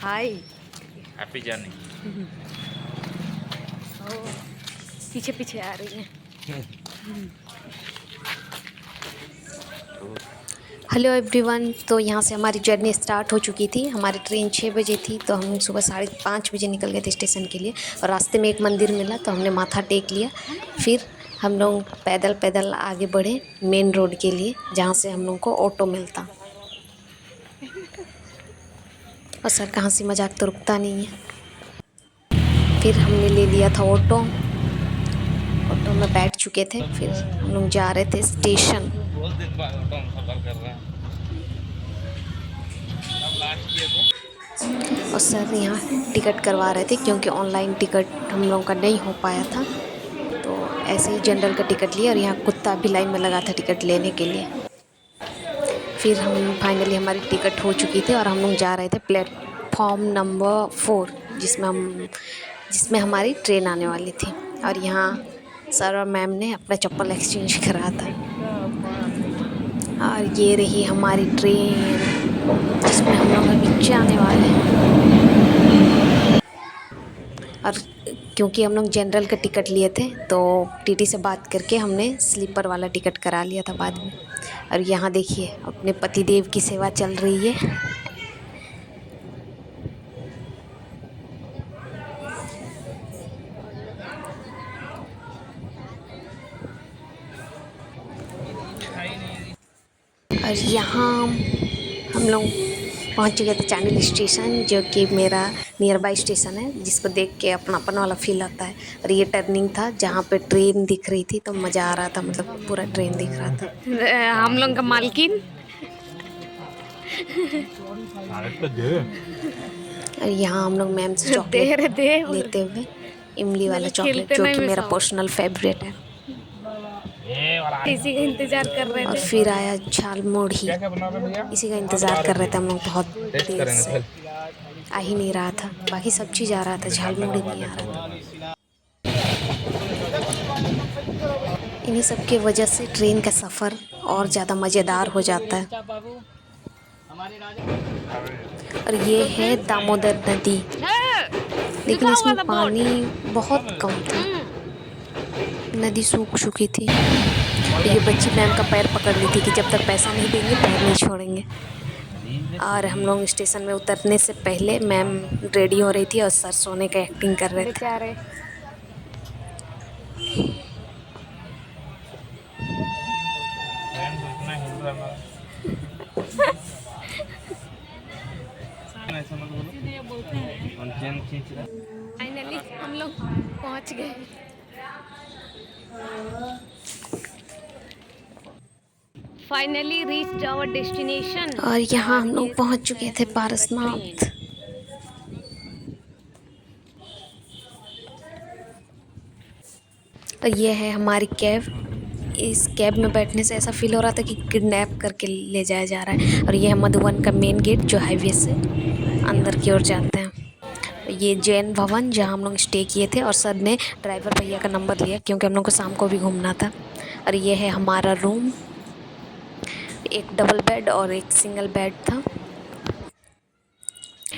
हाय। Happy journey. पीछे पीछे आ रही है। Hello everyone. तो यहाँ से हमारी जर्नी स्टार्ट हो चुकी थी। हमारी ट्रेन 6 बजे थी, तो हम सुबह 5:30 बजे निकल गए थे स्टेशन के लिए। और रास्ते में एक मंदिर मिला, तो हमने माथा टेक लिया। फिर हम लोग पैदल पैदल आगे बढ़े मेन रोड के लिए, जहाँ से हम लोग को ऑटो मिलता। और सर का हंसी मजाक तो रुकता नहीं है। फिर हमने ले लिया था ऑटो। ऑटो में बैठ चुके थे। फिर हम लोग जा रहे थे स्टेशन। बहुत दिन बाद ऑटो में सफर कर रहे हैं। अब लास्ट किए थे। और सर यहाँ टिकट करवा रहे थे, क्योंकि ऑनलाइन टिकट हम लोगों का नहीं हो पाया था। तो ऐसे ही जनरल का टिकट लिया, और यहाँ कुत्ता भी लाइन में लगा था टिकट लेने के लिए। फिर हम फाइनली हमारी टिकट हो चुकी थी, और हम लोग जा रहे थे प्लेटफॉर्म नंबर 4, जिसमें हमारी ट्रेन आने वाली थी। और यहाँ सर और मैम ने अपना चप्पल एक्सचेंज करा था। और ये रही हमारी ट्रेन, जिसमें हम लोग अभी जाने वाले हैं। और क्योंकि हम लोग जनरल का टिकट लिए थे, तो टीटी से बात करके हमने स्लीपर वाला टिकट करा लिया था बाद में। और यहाँ देखिए अपने पतिदेव की सेवा चल रही है। और यहाँ हम लोग पहुँच चुके थे चांडिल स्टेशन, जो कि मेरा नियर बाई स्टेशन है, जिसको देख के अपनापन वाला फील आता है। और ये टर्निंग था जहाँ पे ट्रेन दिख रही थी, तो मज़ा आ रहा था, मतलब पूरा ट्रेन दिख रहा था। हम लोग का मालकिन। और यहाँ हम लोग मैम से चॉकलेट लेते हुए, इमली वाला चॉकलेट, जो कि मेरा पर्सनल फेवरेट है। इसी का इंतज़ार कर रहे थे। और फिर आया झालमुड़ी। इसी का इंतज़ार कर रहे थे हम लोग बहुत देर से। आ ही नहीं रहा था, बाकी सब चीज़ आ रहा था, झालमुड़ी नहीं आ रहा था। इन्हीं सब की वजह से ट्रेन का सफ़र और ज़्यादा मज़ेदार हो जाता है। और ये है दामोदर नदी, लेकिन इसमें पानी बहुत कम था, नदी सूख चुकी थी। ये बच्ची मैम का पैर पकड़ ली थी कि जब तक पैसा नहीं देंगे पैर नहीं छोड़ेंगे। और हम लोग स्टेशन में उतरने से पहले मैम रेडी हो रही थी, और सर सोने का एक्टिंग कर रहे थे। फाइनली हम लोग पहुंच गए। Finally reached our destination. और यहाँ हम लोग पहुंच चुके थे पारसनाथ। और ये है हमारी कैब। इस कैब में बैठने से ऐसा फील हो रहा था कि किडनैप करके ले जाया जा रहा है। और ये है मधुबन का मेन गेट, जो हाईवे से अंदर की ओर जाते हैं। ये जैन भवन, जहाँ हम लोग स्टे किए थे। और सर ने ड्राइवर भैया का नंबर लिया, क्योंकि हम लोग को शाम को भी घूमना था। और ये है हमारा रूम, एक डबल बेड और एक सिंगल बेड था।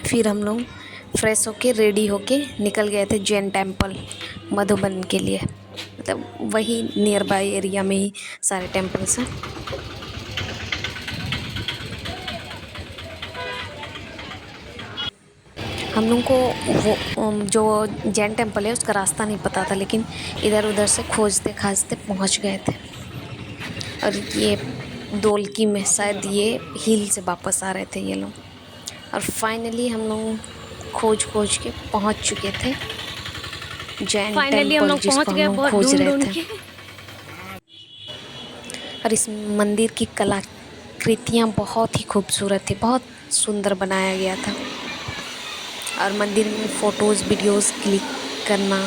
फिर हम लोग फ्रेश होके रेडी होके निकल गए थे जैन टेम्पल मधुबन के लिए। मतलब वही नियर बाई एरिया में ही सारे टेम्पल्स हैं। हम लोग को वो जो जैन टेम्पल है उसका रास्ता नहीं पता था, लेकिन इधर उधर से खोजते खाजते पहुंच गए थे। और ये दोलकी में शायद ये हिल से वापस आ रहे थे ये लोग। और फाइनली हम लोग खोज के पहुंच चुके थे जैन टेम्पल, जिसको हम लोग खोज रहे थे। और इस मंदिर की कलाकृतियाँ बहुत ही खूबसूरत थी, बहुत सुंदर बनाया गया था। और मंदिर में फ़ोटोज़ वीडियोज़ क्लिक करना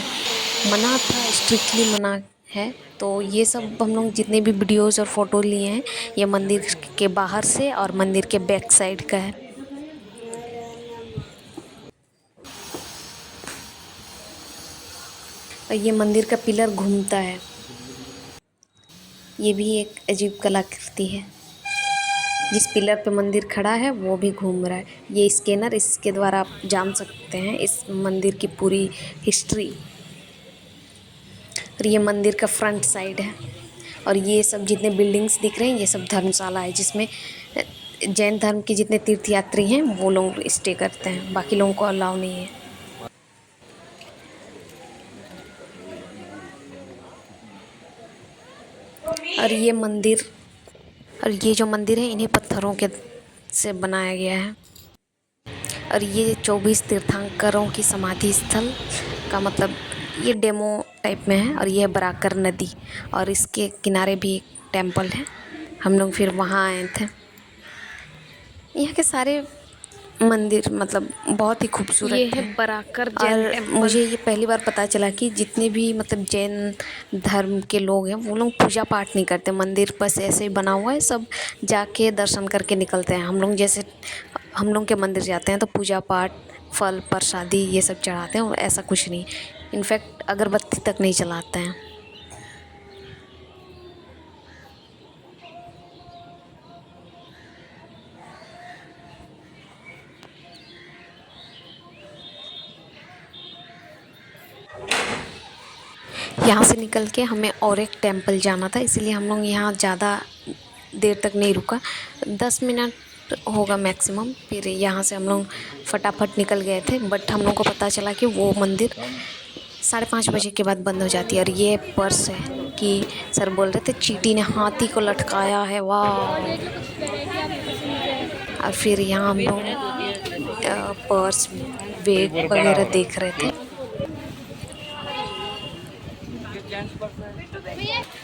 मना था, स्ट्रिक्टली मना है। तो ये सब हम लोग जितने भी वीडियोज़ और फ़ोटो लिए हैं, ये मंदिर के बाहर से और मंदिर के बैक साइड का है। और ये मंदिर का पिलर घूमता है, ये भी एक अजीब कलाकृति है। जिस पिलर पे मंदिर खड़ा है वो भी घूम रहा है। ये स्कैनर, इसके द्वारा आप जान सकते हैं इस मंदिर की पूरी हिस्ट्री। और ये मंदिर का फ्रंट साइड है। और ये सब जितने बिल्डिंग्स दिख रहे हैं ये सब धर्मशाला है, जिसमें जैन धर्म के जितने तीर्थयात्री हैं वो लोग स्टे करते हैं, बाकी लोगों को अलाउ नहीं है। और ये जो मंदिर है इन्हीं पत्थरों के से बनाया गया है। और ये 24 तीर्थंकरों की समाधि स्थल का मतलब ये डेमो टाइप में है। और ये है बराकर नदी और इसके किनारे भी एक टेंपल है। हम लोग फिर वहाँ आए थे। यहाँ के सारे मंदिर मतलब बहुत ही खूबसूरत ये है बराकर जैन और टेम्पल। मुझे ये पहली बार पता चला कि जितने भी मतलब जैन धर्म के लोग हैं वो लोग पूजा पाठ नहीं करते। मंदिर बस ऐसे ही बना हुआ है, सब जाके दर्शन करके निकलते हैं। हम लोग जैसे हम लोग के मंदिर जाते हैं तो पूजा पाठ, फल प्रसादी ये सब चढ़ाते हैं, और ऐसा कुछ नहीं। इनफैक्ट अगरबत्ती तक नहीं चलाते हैं। यहाँ से निकल के हमें और एक टेंपल जाना था, इसलिए हम लोग यहाँ ज़्यादा देर तक नहीं रुका, 10 मिनट होगा मैक्सिमम। फिर यहाँ से हम लोग फटाफट निकल गए थे। बट हम लोग को पता चला कि वो मंदिर 5:30 बजे के बाद बंद हो जाती है। और ये पर्स है कि सर बोल रहे थे चींटी ने हाथी को लटकाया है, वाह। और फिर यहाँ हम लोग पर्स, बैग वगैरह देख रहे थे।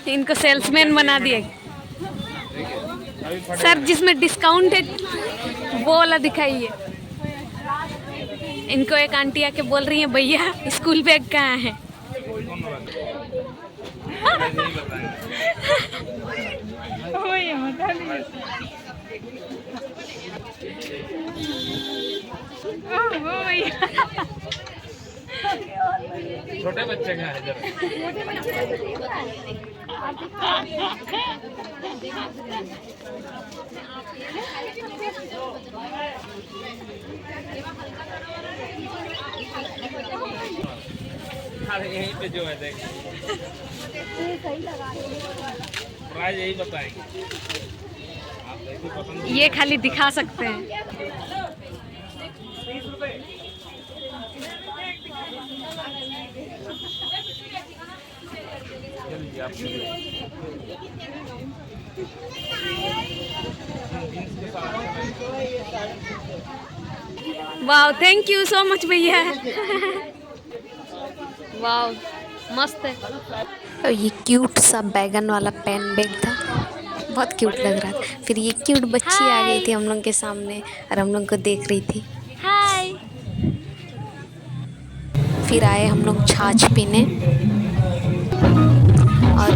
इनको सेल्समैन बना दिए सर, जिसमें डिस्काउंट है वो वाला दिखाइए। इनको एक आंटी आके बोल रही है भैया स्कूल बैग कहाँ है। छोटे बच्चे का है जरा। अरे यहीं पे जो है देख, प्राइस यही बताएंगे आप, देखिए पसंद। ये खाली दिखा सकते हैं। वाह, थैंक यू सो मच भैया। वाह मस्त है। और ये क्यूट सा बैगन वाला पेन बैग था, बहुत क्यूट लग रहा था। फिर ये क्यूट बच्ची आ गई थी हम लोग के सामने और हम लोग को देख रही थी। हाय। फिर आए हम लोग छाछ पीने। और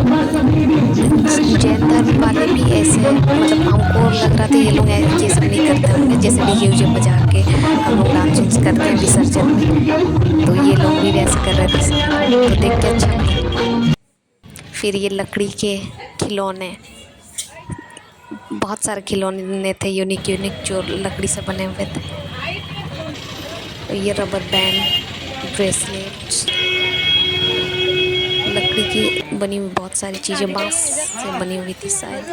जैन धर्म वाले भी ऐसे मतलब हमको लग रहा था ये लोग ये सब नहीं करते होंगे, जैसे डीजे उजे बजा के हम लोग डांस वांस करते हैं विसर्जन में, तो ये लोग भी वैसे कर रहे थे, तो देख के अच्छा लगा। फिर ये लकड़ी के खिलौने, बहुत सारे खिलौने थे यूनिक यूनिक जो लकड़ी से बने हुए थे। और ये रबर बैंड, ब्रेसलेट्स, लकड़ी की बनी हुई बहुत सारी चीज़ें, बांस से बनी हुई थी शायद।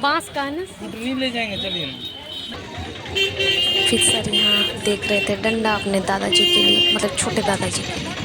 बांस का है ना। नहीं ले जाएंगे, चलिए। फिर सर यहाँ देख रहे थे डंडा अपने दादाजी के लिए, मतलब छोटे दादाजी के लिए।